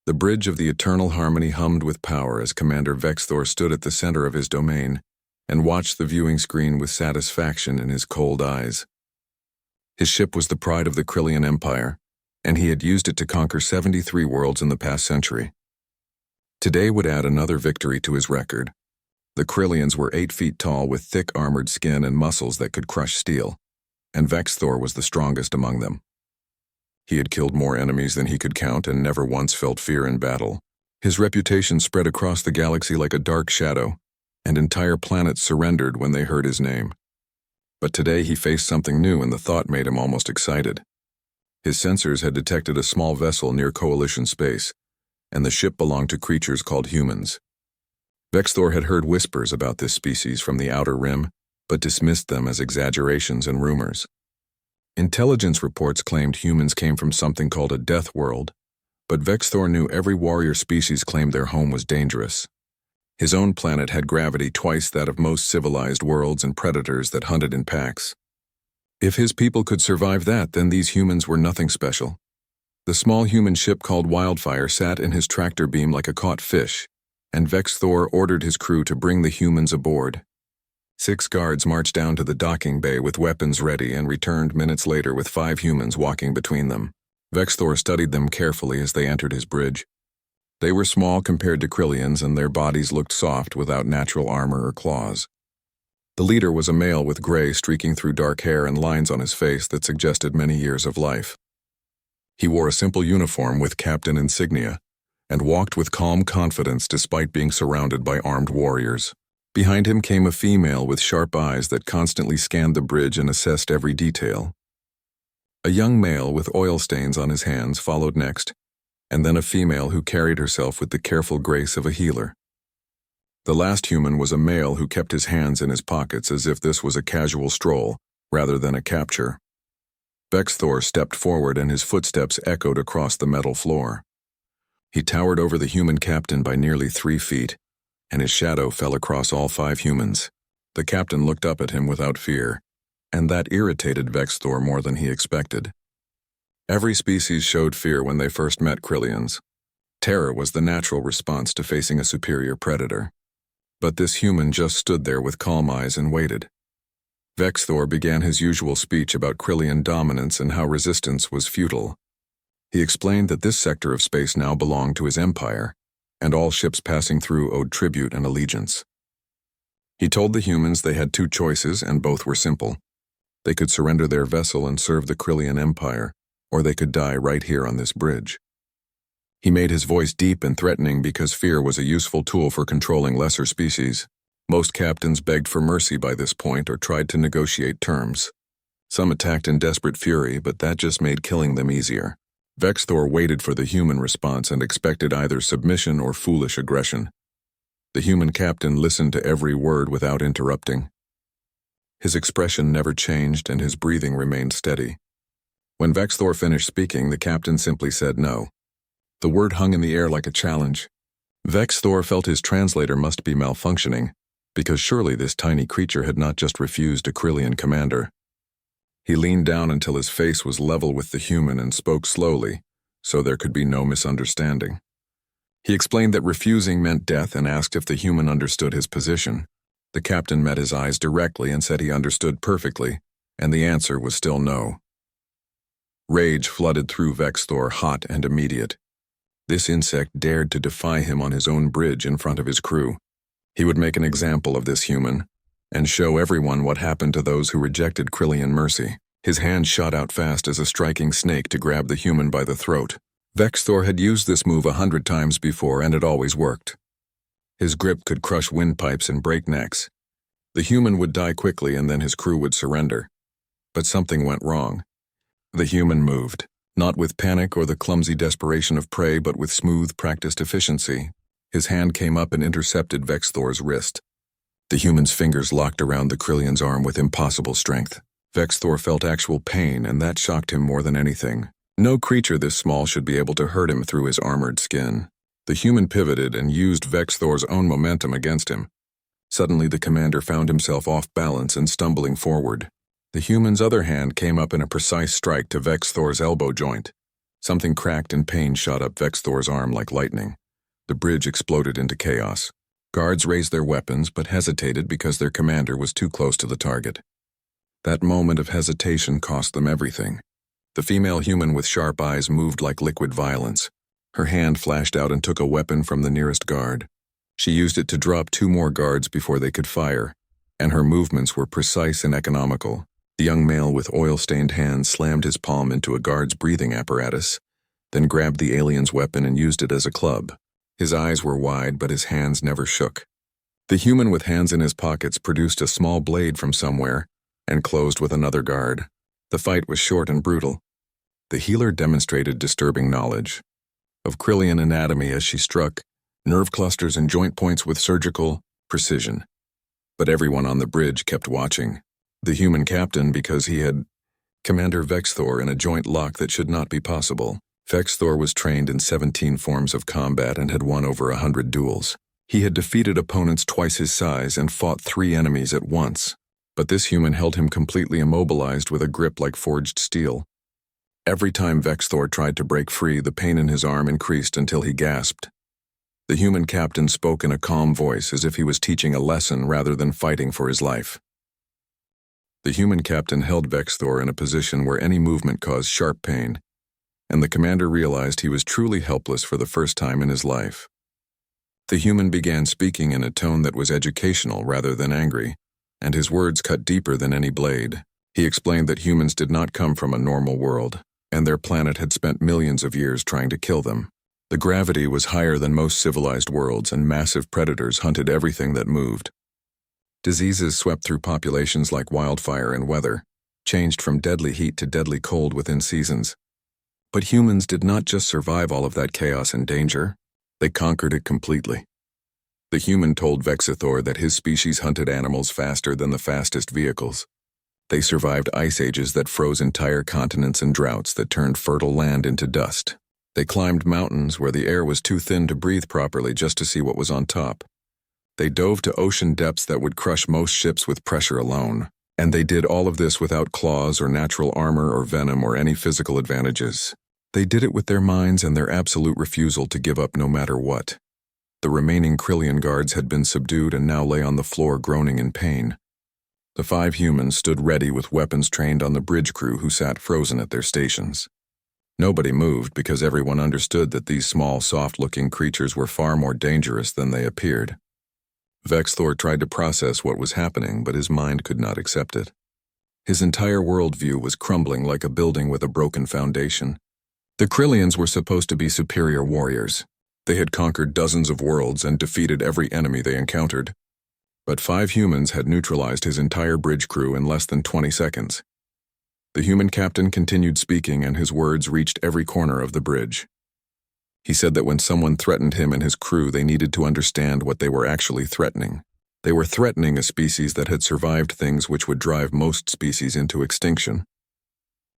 The bridge of the Eternal Harmony hummed with power as Commander Vexthor stood at the center of his domain and watched the viewing screen with satisfaction in his cold eyes. His ship was the pride of the Krillian Empire, and he had used it to conquer 73 worlds in the past century. Today would add another victory to his record. The Krillians were 8 feet tall with thick armored skin and muscles that could crush steel, and Vexthor was the strongest among them. He had killed more enemies than he could count and never once felt fear in battle. His reputation spread across the galaxy like a dark shadow, and entire planets surrendered when they heard his name. But today he faced something new, and the thought made him almost excited. His sensors had detected a small vessel near Coalition space, and the ship belonged to creatures called humans. Vexthor had heard whispers about this species from the Outer Rim, but dismissed them as exaggerations and rumors. Intelligence reports claimed humans came from something called a Deathworld, but Vexthor knew every warrior species claimed their home was dangerous. His own planet had gravity twice that of most civilized worlds and predators that hunted in packs. If his people could survive that, then these humans were nothing special. The small human ship called Wildfire sat in his tractor beam like a caught fish, and Vexthor ordered his crew to bring the humans aboard. 6 guards marched down to the docking bay with weapons ready and returned minutes later with 5 humans walking between them. Vexthor studied them carefully as they entered his bridge. They were small compared to Krillians, and their bodies looked soft without natural armor or claws. The leader was a male with gray streaking through dark hair and lines on his face that suggested many years of life. He wore a simple uniform with captain insignia and walked with calm confidence despite being surrounded by armed warriors. Behind him came a female with sharp eyes that constantly scanned the bridge and assessed every detail. A young male with oil stains on his hands followed next, and then a female who carried herself with the careful grace of a healer. The last human was a male who kept his hands in his pockets as if this was a casual stroll rather than a capture. Vexthor stepped forward and his footsteps echoed across the metal floor. He towered over the human captain by nearly 3 feet, and his shadow fell across all 5 humans. The captain looked up at him without fear, and that irritated Vexthor more than he expected. Every species showed fear when they first met Krillians. Terror was the natural response to facing a superior predator. But this human just stood there with calm eyes and waited. Vexthor began his usual speech about Krillian dominance and how resistance was futile. He explained that this sector of space now belonged to his empire, and all ships passing through owed tribute and allegiance. He told the humans they had 2 choices, and both were simple. They could surrender their vessel and serve the Krillian Empire, or they could die right here on this bridge. He made his voice deep and threatening because fear was a useful tool for controlling lesser species. Most captains begged for mercy by this point or tried to negotiate terms. Some attacked in desperate fury, but that just made killing them easier. Vexthor waited for the human response and expected either submission or foolish aggression. The human captain listened to every word without interrupting. His expression never changed and his breathing remained steady. When Vexthor finished speaking, the captain simply said no. The word hung in the air like a challenge. Vexthor felt his translator must be malfunctioning, because surely this tiny creature had not just refused a Krillian commander. He leaned down until his face was level with the human and spoke slowly, so there could be no misunderstanding. He explained that refusing meant death and asked if the human understood his position. The captain met his eyes directly and said he understood perfectly, and the answer was still no. Rage flooded through Vexthor, hot and immediate. This insect dared to defy him on his own bridge in front of his crew. He would make an example of this human, and show everyone what happened to those who rejected Krillian mercy. His hand shot out fast as a striking snake to grab the human by the throat. Vexthor had used this move 100 times before, and it always worked. His grip could crush windpipes and break necks. The human would die quickly and then his crew would surrender. But something went wrong. The human moved, not with panic or the clumsy desperation of prey, but with smooth, practiced efficiency. His hand came up and intercepted Vexthor's wrist. The human's fingers locked around the Krillian's arm with impossible strength. Vexthor felt actual pain, and that shocked him more than anything. No creature this small should be able to hurt him through his armored skin. The human pivoted and used Vexthor's own momentum against him. Suddenly the commander found himself off balance and stumbling forward. The human's other hand came up in a precise strike to Vexthor's elbow joint. Something cracked and pain shot up Vexthor's arm like lightning. The bridge exploded into chaos. Guards raised their weapons but hesitated because their commander was too close to the target. That moment of hesitation cost them everything. The female human with sharp eyes moved like liquid violence. Her hand flashed out and took a weapon from the nearest guard. She used it to drop 2 more guards before they could fire, and her movements were precise and economical. The young male with oil-stained hands slammed his palm into a guard's breathing apparatus, then grabbed the alien's weapon and used it as a club. His eyes were wide, but his hands never shook. The human with hands in his pockets produced a small blade from somewhere and closed with another guard. The fight was short and brutal. The healer demonstrated disturbing knowledge of Krillian anatomy as she struck nerve clusters and joint points with surgical precision. But everyone on the bridge kept watching. The human captain, because he had Commander Vexthor in a joint lock that should not be possible. Vexthor was trained in 17 forms of combat and had won over 100 duels. He had defeated opponents twice his size and fought 3 enemies at once. But this human held him completely immobilized with a grip like forged steel. Every time Vexthor tried to break free, the pain in his arm increased until he gasped. The human captain spoke in a calm voice as if he was teaching a lesson rather than fighting for his life. The human captain held Vexthor in a position where any movement caused sharp pain, and the commander realized he was truly helpless for the first time in his life. The human began speaking in a tone that was educational rather than angry, and his words cut deeper than any blade. He explained that humans did not come from a normal world, and their planet had spent millions of years trying to kill them. The gravity was higher than most civilized worlds, and massive predators hunted everything that moved. Diseases swept through populations like wildfire, and weather changed from deadly heat to deadly cold within seasons. But humans did not just survive all of that chaos and danger, they conquered it completely. The human told Vexthor that his species hunted animals faster than the fastest vehicles. They survived ice ages that froze entire continents and droughts that turned fertile land into dust. They climbed mountains where the air was too thin to breathe properly just to see what was on top. They dove to ocean depths that would crush most ships with pressure alone. And they did all of this without claws or natural armor or venom or any physical advantages. They did it with their minds and their absolute refusal to give up no matter what. The remaining Krillian guards had been subdued and now lay on the floor groaning in pain. The 5 humans stood ready with weapons trained on the bridge crew who sat frozen at their stations. Nobody moved because everyone understood that these small, soft-looking creatures were far more dangerous than they appeared. Vexthor tried to process what was happening, but his mind could not accept it. His entire worldview was crumbling like a building with a broken foundation. The Krillians were supposed to be superior warriors. They had conquered dozens of worlds and defeated every enemy they encountered. But 5 humans had neutralized his entire bridge crew in less than 20 seconds. The human captain continued speaking, and his words reached every corner of the bridge. He said that when someone threatened him and his crew, they needed to understand what they were actually threatening. They were threatening a species that had survived things which would drive most species into extinction.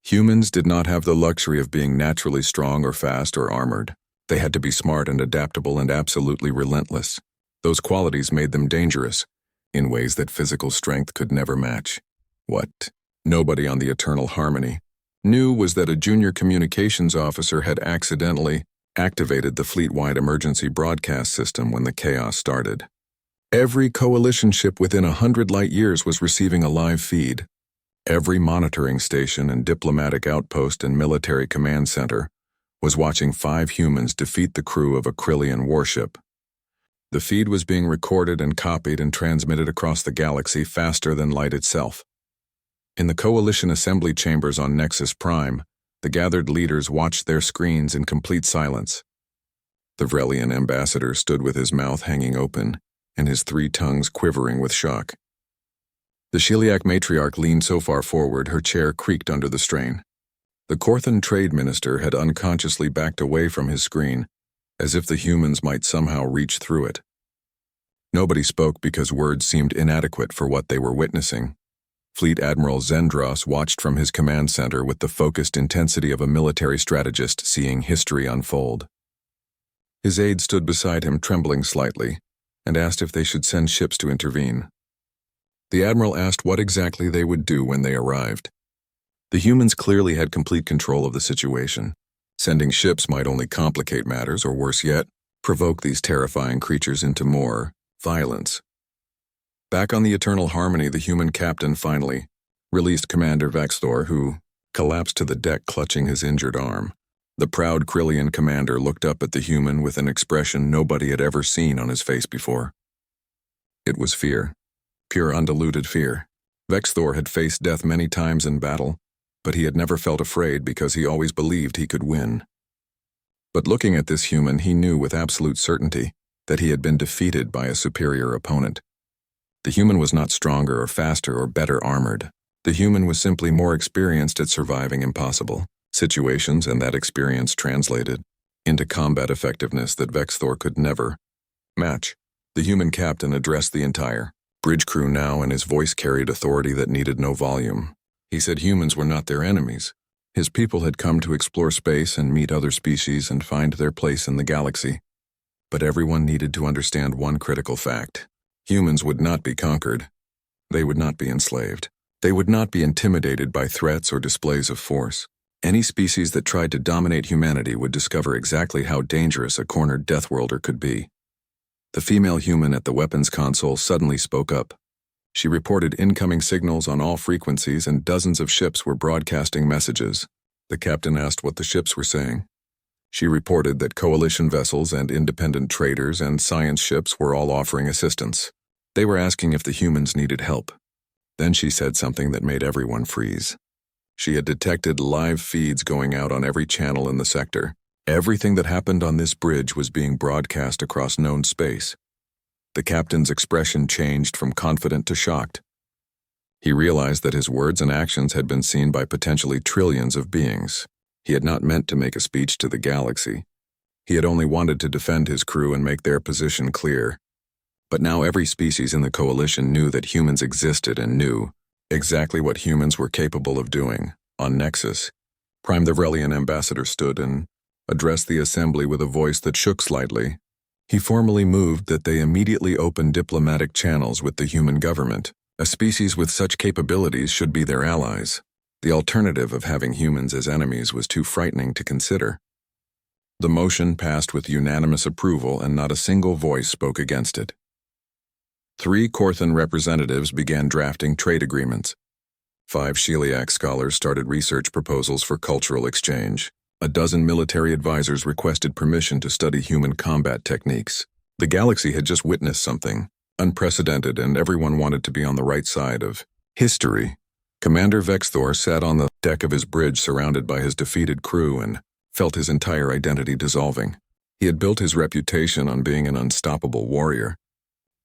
Humans did not have the luxury of being naturally strong or fast or armored. They had to be smart and adaptable and absolutely relentless. Those qualities made them dangerous, in ways that physical strength could never match. What nobody on the Eternal Harmony knew was that a junior communications officer had accidentally activated the fleet-wide emergency broadcast system when the chaos started. Every coalition ship within 100 light-years was receiving a live feed. Every monitoring station and diplomatic outpost and military command center was watching 5 humans defeat the crew of a Krillian warship. The feed was being recorded and copied and transmitted across the galaxy faster than light itself. In the Coalition assembly chambers on Nexus Prime, the gathered leaders watched their screens in complete silence. The Vrelian ambassador stood with his mouth hanging open and his 3 tongues quivering with shock. The Shiliak matriarch leaned so far forward her chair creaked under the strain. The Korthan trade minister had unconsciously backed away from his screen, as if the humans might somehow reach through it. Nobody spoke because words seemed inadequate for what they were witnessing. Fleet Admiral Zendros watched from his command center with the focused intensity of a military strategist seeing history unfold. His aide stood beside him trembling slightly and asked if they should send ships to intervene. The Admiral asked what exactly they would do when they arrived. The humans clearly had complete control of the situation. Sending ships might only complicate matters, or worse yet, provoke these terrifying creatures into more violence. Back on the Eternal Harmony, the human captain finally released Commander Vexthor, who collapsed to the deck clutching his injured arm. The proud Krillian commander looked up at the human with an expression nobody had ever seen on his face before. It was fear. Pure undiluted fear. Vexthor had faced death many times in battle, but he had never felt afraid because he always believed he could win. But looking at this human, he knew with absolute certainty that he had been defeated by a superior opponent. The human was not stronger or faster or better armored. The human was simply more experienced at surviving impossible situations, and that experience translated into combat effectiveness that Vexthor could never match. The human captain addressed the entire bridge crew now, and his voice carried authority that needed no volume. He said humans were not their enemies. His people had come to explore space and meet other species and find their place in the galaxy. But everyone needed to understand one critical fact. Humans would not be conquered. They would not be enslaved. They would not be intimidated by threats or displays of force. Any species that tried to dominate humanity would discover exactly how dangerous a cornered Deathworlder could be. The female human at the weapons console suddenly spoke up. She reported incoming signals on all frequencies, and dozens of ships were broadcasting messages. The captain asked what the ships were saying. She reported that coalition vessels and independent traders and science ships were all offering assistance. They were asking if the humans needed help. Then she said something that made everyone freeze. She had detected live feeds going out on every channel in the sector. Everything that happened on this bridge was being broadcast across known space. The captain's expression changed from confident to shocked. He realized that his words and actions had been seen by potentially trillions of beings. He had not meant to make a speech to the galaxy. He had only wanted to defend his crew and make their position clear. But now every species in the coalition knew that humans existed and knew exactly what humans were capable of doing. On Nexus, Prime the Vrelian ambassador stood and addressed the assembly with a voice that shook slightly. He formally moved that they immediately open diplomatic channels with the human government. A species with such capabilities should be their allies. The alternative of having humans as enemies was too frightening to consider. The motion passed with unanimous approval, and not a single voice spoke against it. 3 Korthan representatives began drafting trade agreements. 5 Sheliak scholars started research proposals for cultural exchange. A dozen military advisors requested permission to study human combat techniques. The galaxy had just witnessed something unprecedented, and everyone wanted to be on the right side of history. Commander Vexthor sat on the deck of his bridge surrounded by his defeated crew and felt his entire identity dissolving. He had built his reputation on being an unstoppable warrior.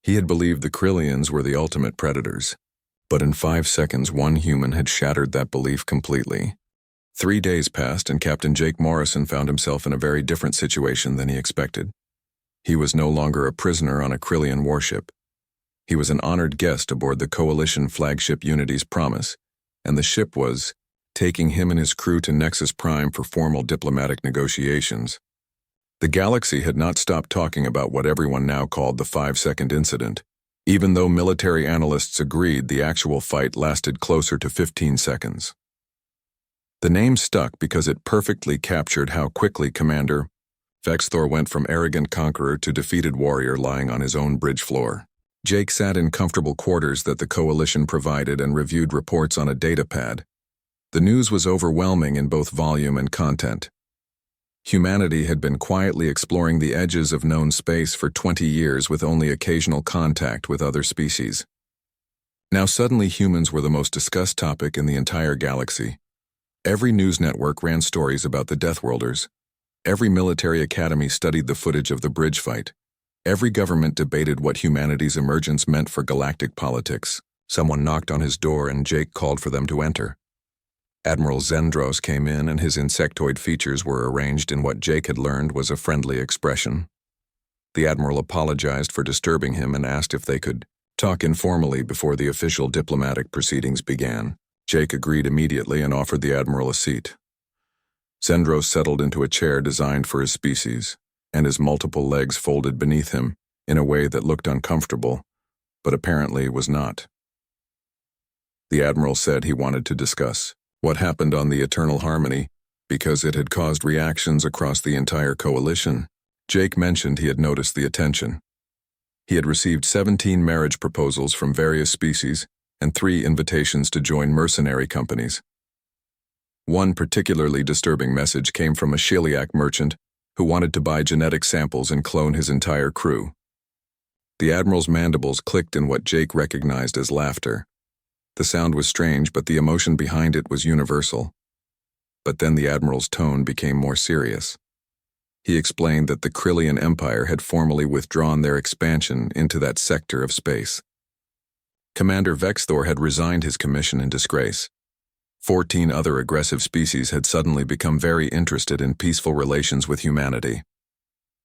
He had believed the Krillians were the ultimate predators. But in 5 seconds, one human had shattered that belief completely. 3 days passed, and Captain Jake Morrison found himself in a very different situation than he expected. He was no longer a prisoner on a Krillian warship. He was an honored guest aboard the Coalition flagship Unity's Promise, and the ship was taking him and his crew to Nexus Prime for formal diplomatic negotiations. The galaxy had not stopped talking about what everyone now called the 5-second incident, even though military analysts agreed the actual fight lasted closer to 15 seconds. The name stuck because it perfectly captured how quickly Commander Vexthor went from arrogant conqueror to defeated warrior lying on his own bridge floor. Jake sat in comfortable quarters that the Coalition provided and reviewed reports on a datapad. The news was overwhelming in both volume and content. Humanity had been quietly exploring the edges of known space for 20 years with only occasional contact with other species. Now suddenly humans were the most discussed topic in the entire galaxy. Every news network ran stories about the Deathworlders. Every military academy studied the footage of the bridge fight. Every government debated what humanity's emergence meant for galactic politics. Someone knocked on his door and Jake called for them to enter. Admiral Zendros came in, and his insectoid features were arranged in what Jake had learned was a friendly expression. The Admiral apologized for disturbing him and asked if they could talk informally before the official diplomatic proceedings began. Jake agreed immediately and offered the Admiral a seat. Zendros settled into a chair designed for his species, and his multiple legs folded beneath him in a way that looked uncomfortable, but apparently was not. The Admiral said he wanted to discuss what happened on the Eternal Harmony because it had caused reactions across the entire coalition. Jake mentioned he had noticed the attention. He had received 17 marriage proposals from various species and 3 invitations to join mercenary companies. One particularly disturbing message came from a Sheliak merchant who wanted to buy genetic samples and clone his entire crew. The Admiral's mandibles clicked in what Jake recognized as laughter. The sound was strange, but the emotion behind it was universal. But then the Admiral's tone became more serious. He explained that the Krillian Empire had formally withdrawn their expansion into that sector of space. Commander Vexthor had resigned his commission in disgrace. 14 other aggressive species had suddenly become very interested in peaceful relations with humanity.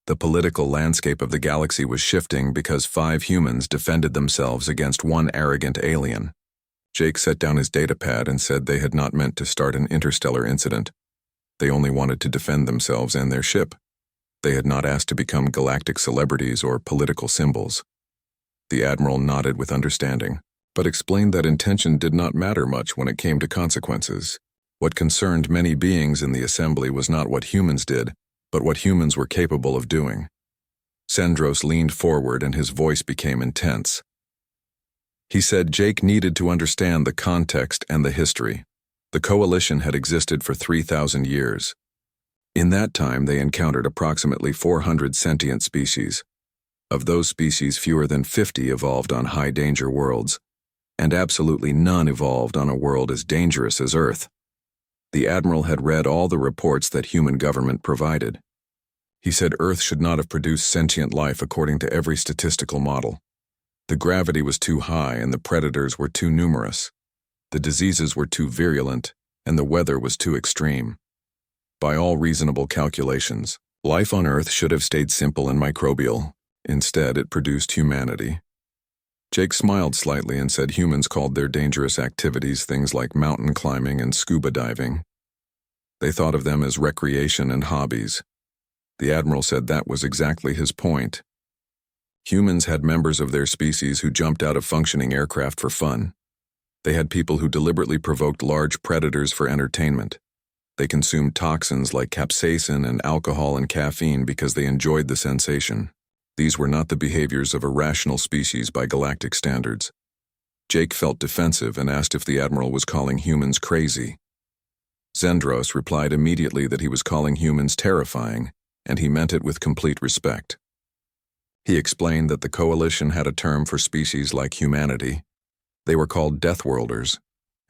The political landscape of the galaxy was shifting because 5 humans defended themselves against 1 arrogant alien. Jake set down his datapad and said they had not meant to start an interstellar incident. They only wanted to defend themselves and their ship. They had not asked to become galactic celebrities or political symbols. The Admiral nodded with understanding, but explained that intention did not matter much when it came to consequences. What concerned many beings in the assembly was not what humans did, but what humans were capable of doing. Zendros leaned forward and his voice became intense. He said Jake needed to understand the context and the history. The coalition had existed for 3,000 years. In that time, they encountered approximately 400 sentient species. Of those species, fewer than 50 evolved on high-danger worlds, and absolutely none evolved on a world as dangerous as Earth. The Admiral had read all the reports that human government provided. He said Earth should not have produced sentient life according to every statistical model. The gravity was too high and the predators were too numerous. The diseases were too virulent and the weather was too extreme. By all reasonable calculations, life on Earth should have stayed simple and microbial. Instead, it produced humanity. Jake smiled slightly and said humans called their dangerous activities things like mountain climbing and scuba diving. They thought of them as recreation and hobbies. The Admiral said that was exactly his point. Humans had members of their species who jumped out of functioning aircraft for fun. They had people who deliberately provoked large predators for entertainment. They consumed toxins like capsaicin and alcohol and caffeine because they enjoyed the sensation. These were not the behaviors of a rational species by galactic standards. Jake felt defensive and asked if the Admiral was calling humans crazy. Zendros replied immediately that he was calling humans terrifying, and he meant it with complete respect. He explained that the coalition had a term for species like humanity. They were called Deathworlders,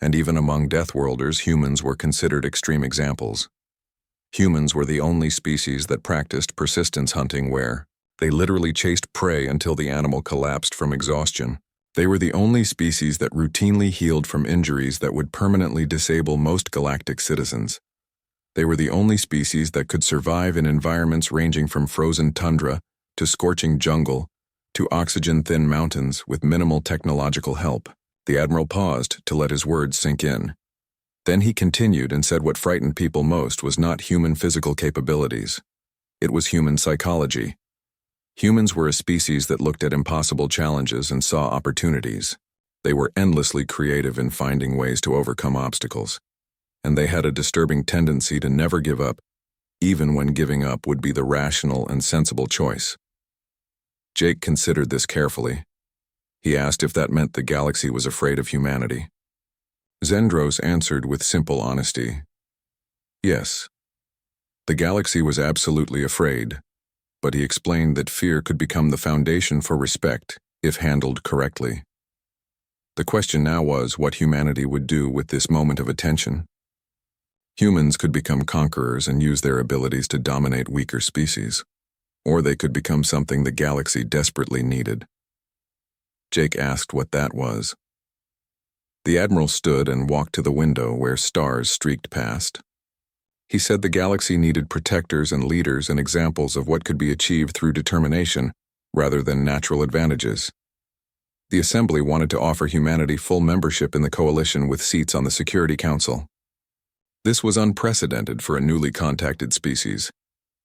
and even among Deathworlders, humans were considered extreme examples. Humans were the only species that practiced persistence hunting where they literally chased prey until the animal collapsed from exhaustion. They were the only species that routinely healed from injuries that would permanently disable most galactic citizens. They were the only species that could survive in environments ranging from frozen tundra to scorching jungle to oxygen-thin mountains with minimal technological help. The Admiral paused to let his words sink in. Then he continued and said what frightened people most was not human physical capabilities. It was human psychology. Humans were a species that looked at impossible challenges and saw opportunities. They were endlessly creative in finding ways to overcome obstacles. And they had a disturbing tendency to never give up, even when giving up would be the rational and sensible choice. Jake considered this carefully. He asked if that meant the galaxy was afraid of humanity. Zendros answered with simple honesty. Yes. The galaxy was absolutely afraid, but he explained that fear could become the foundation for respect if handled correctly. The question now was what humanity would do with this moment of attention. Humans could become conquerors and use their abilities to dominate weaker species, or they could become something the galaxy desperately needed. Jake asked what that was. The Admiral stood and walked to the window where stars streaked past. He said the galaxy needed protectors and leaders and examples of what could be achieved through determination rather than natural advantages. The Assembly wanted to offer humanity full membership in the coalition with seats on the Security Council. This was unprecedented for a newly contacted species.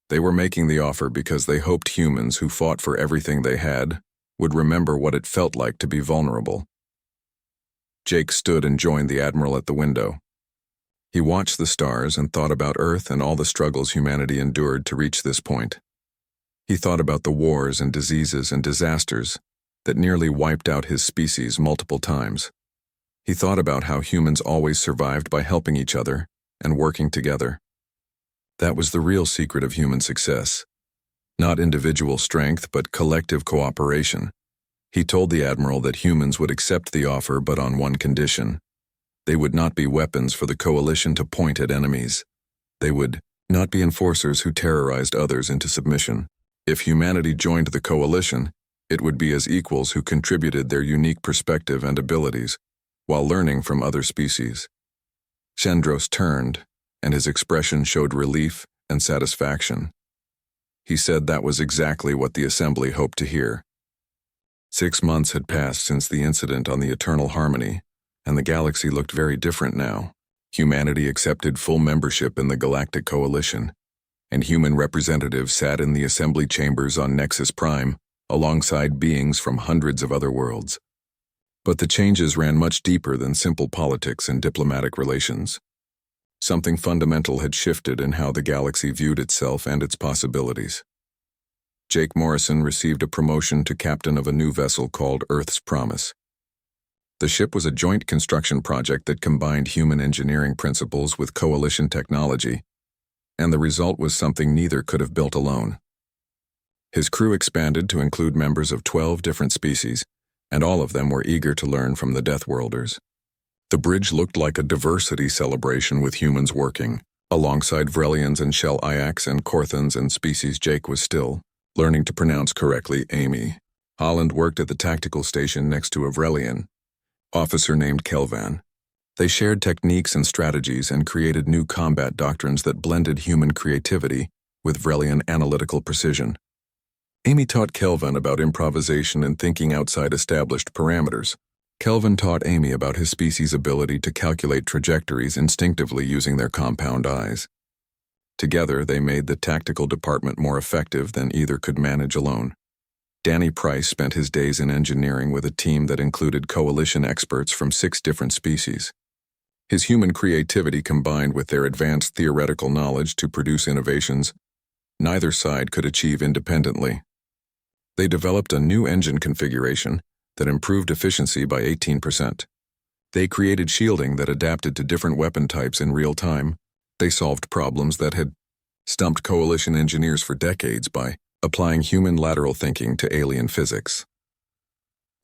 They were making the offer because they hoped humans who fought for everything they had would remember what it felt like to be vulnerable. Jake stood and joined the Admiral at the window. He watched the stars and thought about Earth and all the struggles humanity endured to reach this point. He thought about the wars and diseases and disasters that nearly wiped out his species multiple times. He thought about how humans always survived by helping each other and working together. That was the real secret of human success. Not individual strength, but collective cooperation. He told the Admiral that humans would accept the offer, but on one condition. They would not be weapons for the coalition to point at enemies. They would not be enforcers who terrorized others into submission. If humanity joined the coalition, it would be as equals who contributed their unique perspective and abilities, while learning from other species. Shendros turned, and his expression showed relief and satisfaction. He said that was exactly what the Assembly hoped to hear. 6 months had passed since the incident on the Eternal Harmony, and the galaxy looked very different now. Humanity accepted full membership in the Galactic Coalition, and human representatives sat in the assembly chambers on Nexus Prime, alongside beings from hundreds of other worlds. But the changes ran much deeper than simple politics and diplomatic relations. Something fundamental had shifted in how the galaxy viewed itself and its possibilities. Jake Morrison received a promotion to captain of a new vessel called Earth's Promise. The ship was a joint construction project that combined human engineering principles with coalition technology, and the result was something neither could have built alone. His crew expanded to include members of 12 different species, and all of them were eager to learn from the Deathworlders. The bridge looked like a diversity celebration with humans working, alongside Vrelians and Shell Iaks and Korthans and species Jake was still learning to pronounce correctly. Amy Holland worked at the tactical station next to a Vrelian officer named Kelvan. They shared techniques and strategies and created new combat doctrines that blended human creativity with Vrelian analytical precision. Amy taught Kelvan about improvisation and thinking outside established parameters. Kelvan taught Amy about his species' ability to calculate trajectories instinctively using their compound eyes. Together, they made the tactical department more effective than either could manage alone. Danny Price spent his days in engineering with a team that included coalition experts from 6 different species. His human creativity combined with their advanced theoretical knowledge to produce innovations neither side could achieve independently. They developed a new engine configuration that improved efficiency by 18%. They created shielding that adapted to different weapon types in real time. They solved problems that had stumped coalition engineers for decades by applying human lateral thinking to alien physics.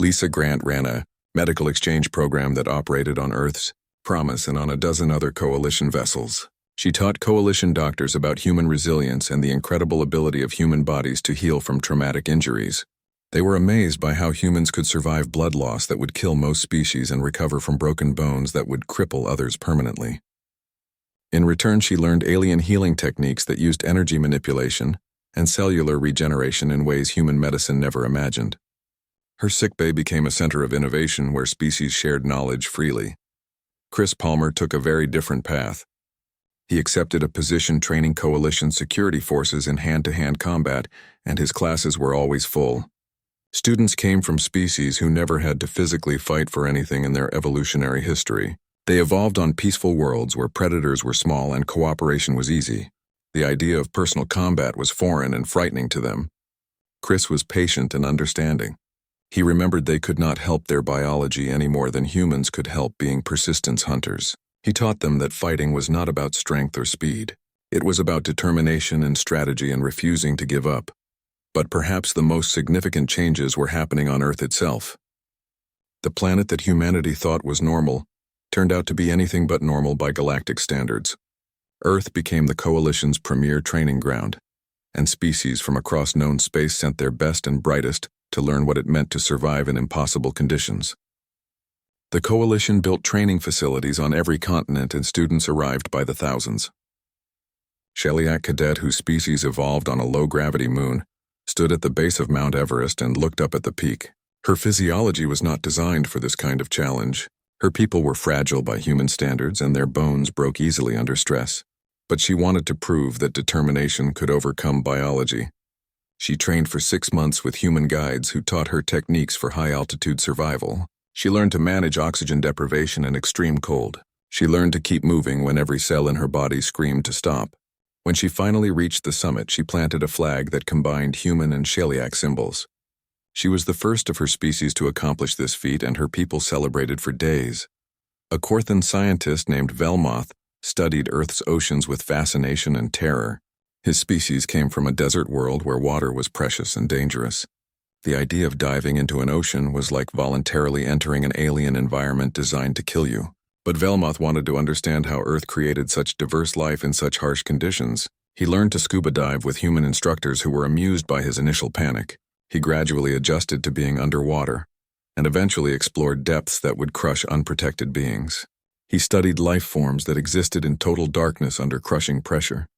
Lisa Grant ran a medical exchange program that operated on Earth's Promise and on a dozen other coalition vessels. She taught coalition doctors about human resilience and the incredible ability of human bodies to heal from traumatic injuries. They were amazed by how humans could survive blood loss that would kill most species and recover from broken bones that would cripple others permanently. In return, she learned alien healing techniques that used energy manipulation and cellular regeneration in ways human medicine never imagined. Her sickbay became a center of innovation where species shared knowledge freely. Chris Palmer took a very different path. He accepted a position training coalition security forces in hand-to-hand combat, and his classes were always full. Students came from species who never had to physically fight for anything in their evolutionary history. They evolved on peaceful worlds where predators were small and cooperation was easy. The idea of personal combat was foreign and frightening to them. Chris was patient and understanding. He remembered they could not help their biology any more than humans could help being persistence hunters. He taught them that fighting was not about strength or speed. It was about determination and strategy and refusing to give up. But perhaps the most significant changes were happening on Earth itself. The planet that humanity thought was normal turned out to be anything but normal by galactic standards. Earth became the Coalition's premier training ground, and species from across known space sent their best and brightest to learn what it meant to survive in impossible conditions. The Coalition built training facilities on every continent and students arrived by the thousands. Sheliak Cadet, whose species evolved on a low-gravity moon, stood at the base of Mount Everest and looked up at the peak. Her physiology was not designed for this kind of challenge. Her people were fragile by human standards and their bones broke easily under stress. But she wanted to prove that determination could overcome biology. She trained for 6 months with human guides who taught her techniques for high-altitude survival. She learned to manage oxygen deprivation and extreme cold. She learned to keep moving when every cell in her body screamed to stop. When she finally reached the summit, she planted a flag that combined human and Sheliak symbols. She was the first of her species to accomplish this feat, and her people celebrated for days. A Korthan scientist named Velmoth studied Earth's oceans with fascination and terror. His species came from a desert world where water was precious and dangerous. The idea of diving into an ocean was like voluntarily entering an alien environment designed to kill you. But Velmoth wanted to understand how Earth created such diverse life in such harsh conditions. He learned to scuba dive with human instructors who were amused by his initial panic. He gradually adjusted to being underwater, and eventually explored depths that would crush unprotected beings. He studied life forms that existed in total darkness under crushing pressure.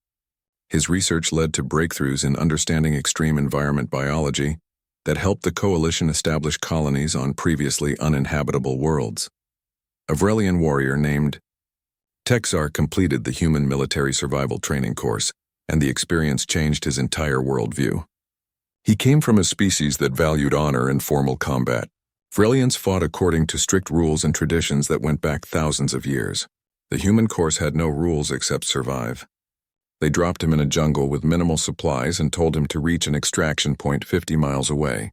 His research led to breakthroughs in understanding extreme environment biology that helped the Coalition establish colonies on previously uninhabitable worlds. A Vrelian warrior named Texar completed the human military survival training course, and the experience changed his entire worldview. He came from a species that valued honor and formal combat. Vrelians fought according to strict rules and traditions that went back thousands of years. The human course had no rules except survive. They dropped him in a jungle with minimal supplies and told him to reach an extraction point 50 miles away.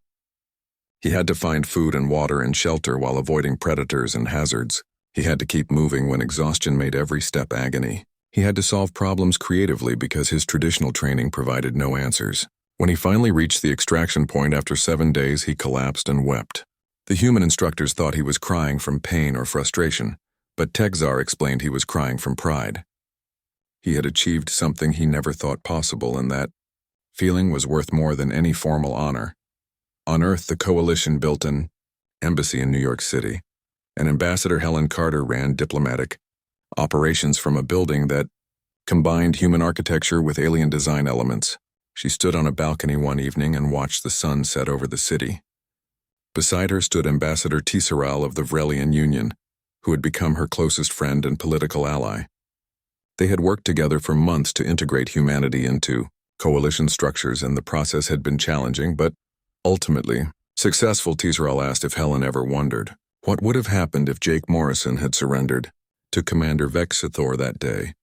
He had to find food and water and shelter while avoiding predators and hazards. He had to keep moving when exhaustion made every step agony. He had to solve problems creatively because his traditional training provided no answers. When he finally reached the extraction point after 7 days, he collapsed and wept. The human instructors thought he was crying from pain or frustration, but Texar explained he was crying from pride. He had achieved something he never thought possible, and that feeling was worth more than any formal honor. On Earth, the Coalition built an embassy in New York City, and Ambassador Helen Carter ran diplomatic operations from a building that combined human architecture with alien design elements. She stood on a balcony one evening and watched the sun set over the city. Beside her stood Ambassador Tisserel of the Vrelian Union, who had become her closest friend and political ally. They had worked together for months to integrate humanity into coalition structures, and the process had been challenging, but ultimately successful. Tisserel asked if Helen ever wondered what would have happened if Jake Morrison had surrendered to Commander Vexthor that day.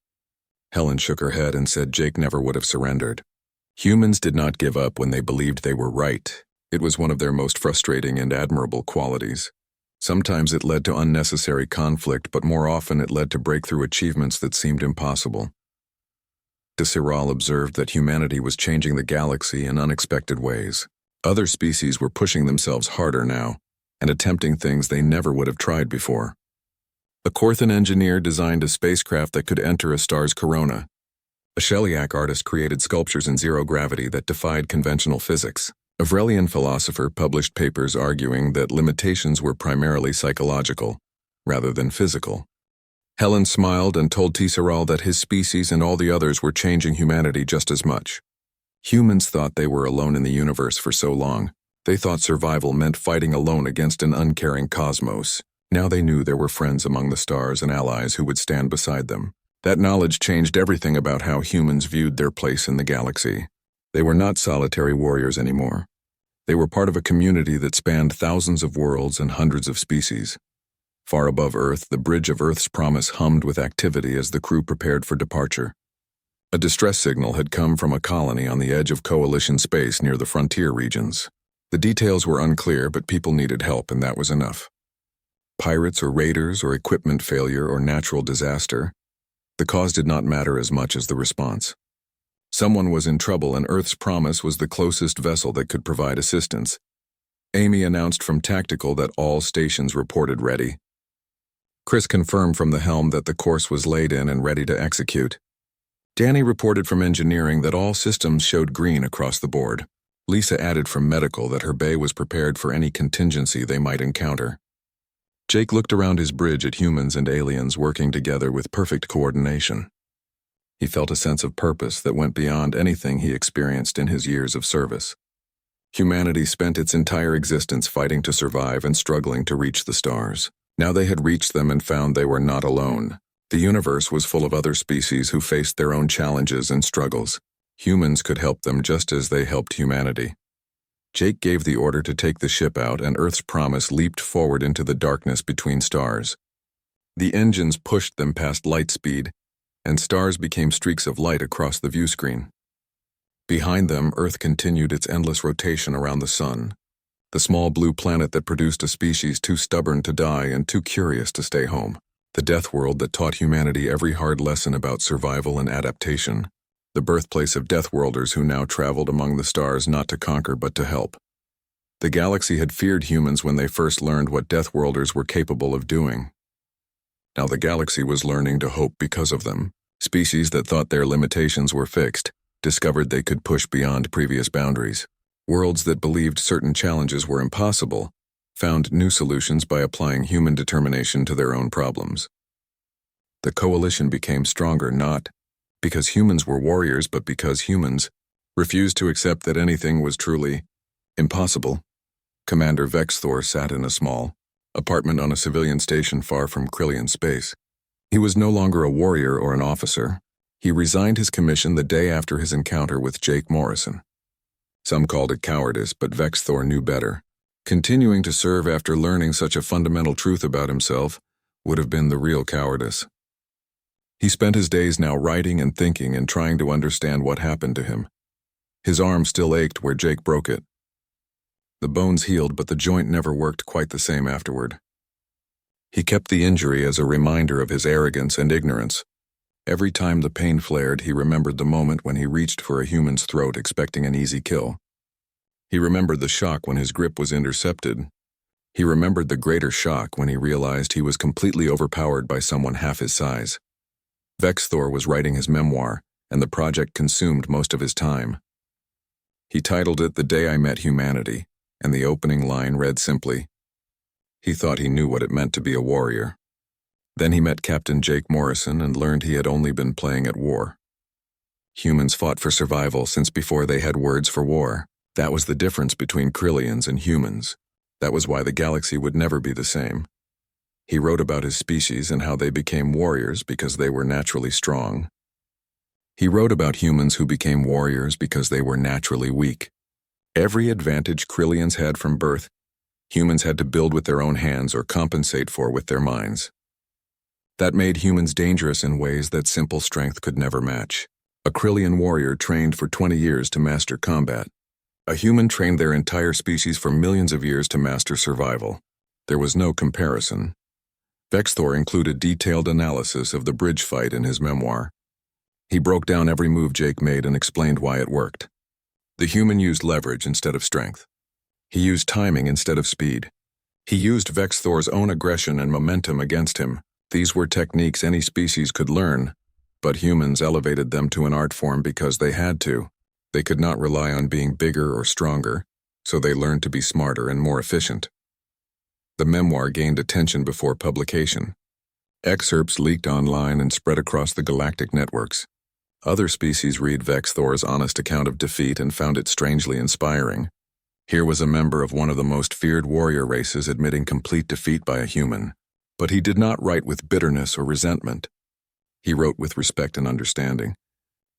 Helen shook her head and said Jake never would have surrendered. Humans did not give up when they believed they were right. It was one of their most frustrating and admirable qualities. Sometimes it led to unnecessary conflict, but more often it led to breakthrough achievements that seemed impossible. Tisserel observed that humanity was changing the galaxy in unexpected ways. Other species were pushing themselves harder now, and attempting things they never would have tried before. A Korthan engineer designed a spacecraft that could enter a star's corona. A Sheliak artist created sculptures in zero gravity that defied conventional physics. A Vrelian philosopher published papers arguing that limitations were primarily psychological, rather than physical. Helen smiled and told Tisserel that his species and all the others were changing humanity just as much. Humans thought they were alone in the universe for so long. They thought survival meant fighting alone against an uncaring cosmos. Now they knew there were friends among the stars and allies who would stand beside them. That knowledge changed everything about how humans viewed their place in the galaxy. They were not solitary warriors anymore. They were part of a community that spanned thousands of worlds and hundreds of species. Far above Earth, the bridge of Earth's promise hummed with activity as the crew prepared for departure. A distress signal had come from a colony on the edge of Coalition space near the frontier regions. The details were unclear, but people needed help, and that was enough. Pirates or raiders or equipment failure or natural disaster, the cause did not matter as much as the response. Someone was in trouble, and Earth's promise was the closest vessel that could provide assistance. Amy announced from Tactical that all stations reported ready. Chris confirmed from the helm that the course was laid in and ready to execute. Danny reported from Engineering that all systems showed green across the board. Lisa added from Medical that her bay was prepared for any contingency they might encounter. Jake looked around his bridge at humans and aliens working together with perfect coordination. He felt a sense of purpose that went beyond anything he experienced in his years of service. Humanity spent its entire existence fighting to survive and struggling to reach the stars. Now they had reached them and found they were not alone. The universe was full of other species who faced their own challenges and struggles. Humans could help them just as they helped humanity. Jake gave the order to take the ship out, and Earth's promise leaped forward into the darkness between stars. The engines pushed them past light speed, and stars became streaks of light across the view screen. Behind them, Earth continued its endless rotation around the sun, the small blue planet that produced a species too stubborn to die and too curious to stay home. The death world that taught humanity every hard lesson about survival and adaptation. The birthplace of Deathworlders who now traveled among the stars not to conquer but to help. The galaxy had feared humans when they first learned what Deathworlders were capable of doing. Now the galaxy was learning to hope because of them. Species that thought their limitations were fixed discovered they could push beyond previous boundaries. Worlds that believed certain challenges were impossible found new solutions by applying human determination to their own problems. The coalition became stronger not because humans were warriors but because humans refused to accept that anything was truly impossible. Commander Vexthor sat in a small apartment on a civilian station far from Krillian space. He was no longer a warrior or an officer. He resigned his commission the day after his encounter with Jake Morrison. Some called it cowardice, but Vexthor knew better. Continuing to serve after learning such a fundamental truth about himself would have been the real cowardice. He spent his days now writing and thinking and trying to understand what happened to him. His arm still ached where Jake broke it. The bones healed, but the joint never worked quite the same afterward. He kept the injury as a reminder of his arrogance and ignorance. Every time the pain flared, he remembered the moment when he reached for a human's throat expecting an easy kill. He remembered the shock when his grip was intercepted. He remembered the greater shock when he realized he was completely overpowered by someone half his size. Vexthor was writing his memoir, and the project consumed most of his time. He titled it The Day I Met Humanity, and the opening line read simply, he thought he knew what it meant to be a warrior. Then he met Captain Jake Morrison and learned he had only been playing at war. Humans fought for survival since before they had words for war. That was the difference between Krillians and humans. That was why the galaxy would never be the same. He wrote about his species and how they became warriors because they were naturally strong. He wrote about humans who became warriors because they were naturally weak. Every advantage Krillians had from birth, humans had to build with their own hands or compensate for with their minds. That made humans dangerous in ways that simple strength could never match. A Krillian warrior trained for 20 years to master combat. A human trained their entire species for millions of years to master survival. There was no comparison. Vexthor included detailed analysis of the bridge fight in his memoir. He broke down every move Jake made and explained why it worked. The human used leverage instead of strength. He used timing instead of speed. He used Vexthor's own aggression and momentum against him. These were techniques any species could learn, but humans elevated them to an art form because they had to. They could not rely on being bigger or stronger, so they learned to be smarter and more efficient. The memoir gained attention before publication. Excerpts leaked online and spread across the galactic networks. Other species read Vexthor's honest account of defeat and found it strangely inspiring. Here was a member of one of the most feared warrior races admitting complete defeat by a human. But he did not write with bitterness or resentment. He wrote with respect and understanding.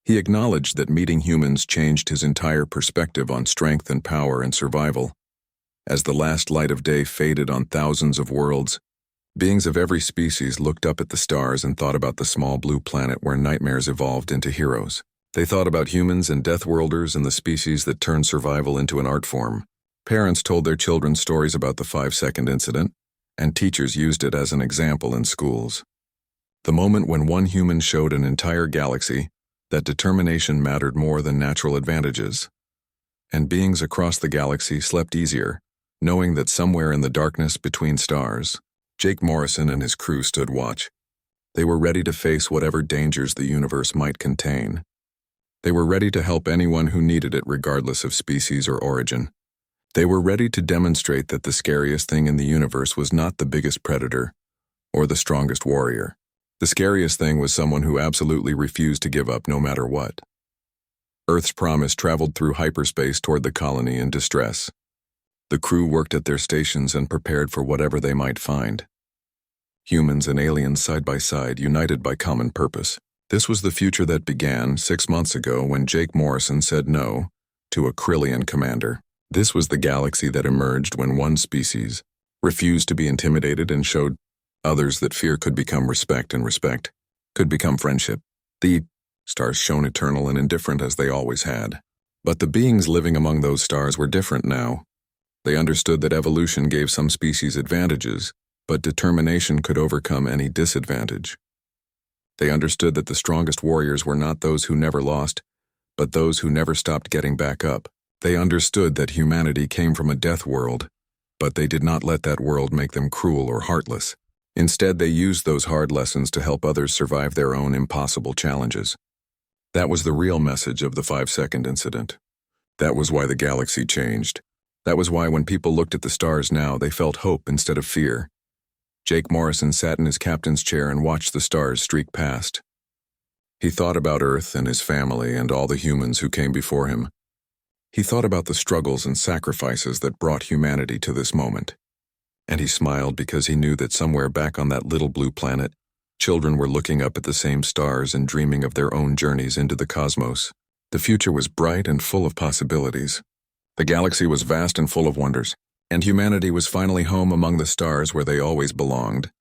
He acknowledged that meeting humans changed his entire perspective on strength and power and survival. As the last light of day faded on thousands of worlds, beings of every species looked up at the stars and thought about the small blue planet where nightmares evolved into heroes. They thought about humans and Deathworlders and the species that turned survival into an art form. Parents told their children stories about the 5-second incident, and teachers used it as an example in schools. The moment when one human showed an entire galaxy that determination mattered more than natural advantages. And beings across the galaxy slept easier, knowing that somewhere in the darkness between stars, Jake Morrison and his crew stood watch. They were ready to face whatever dangers the universe might contain. They were ready to help anyone who needed it regardless of species or origin. They were ready to demonstrate that the scariest thing in the universe was not the biggest predator or the strongest warrior. The scariest thing was someone who absolutely refused to give up no matter what. Earth's promise traveled through hyperspace toward the colony in distress. The crew worked at their stations and prepared for whatever they might find. Humans and aliens side by side, united by common purpose. This was the future that began 6 months ago when Jake Morrison said no to a Krillian commander. This was the galaxy that emerged when one species refused to be intimidated and showed Others that fear could become respect, and respect could become friendship. The stars shone eternal and indifferent as they always had. But the beings living among those stars were different now. They understood that evolution gave some species advantages, but determination could overcome any disadvantage. They understood that the strongest warriors were not those who never lost, but those who never stopped getting back up. They understood that humanity came from a death world, but they did not let that world make them cruel or heartless. Instead, they used those hard lessons to help others survive their own impossible challenges. That was the real message of the 5-second incident. That was why the galaxy changed. That was why when people looked at the stars now, they felt hope instead of fear. Jake Morrison sat in his captain's chair and watched the stars streak past. He thought about Earth and his family and all the humans who came before him. He thought about the struggles and sacrifices that brought humanity to this moment. And he smiled because he knew that somewhere back on that little blue planet, children were looking up at the same stars and dreaming of their own journeys into the cosmos. The future was bright and full of possibilities. The galaxy was vast and full of wonders, and humanity was finally home among the stars where they always belonged.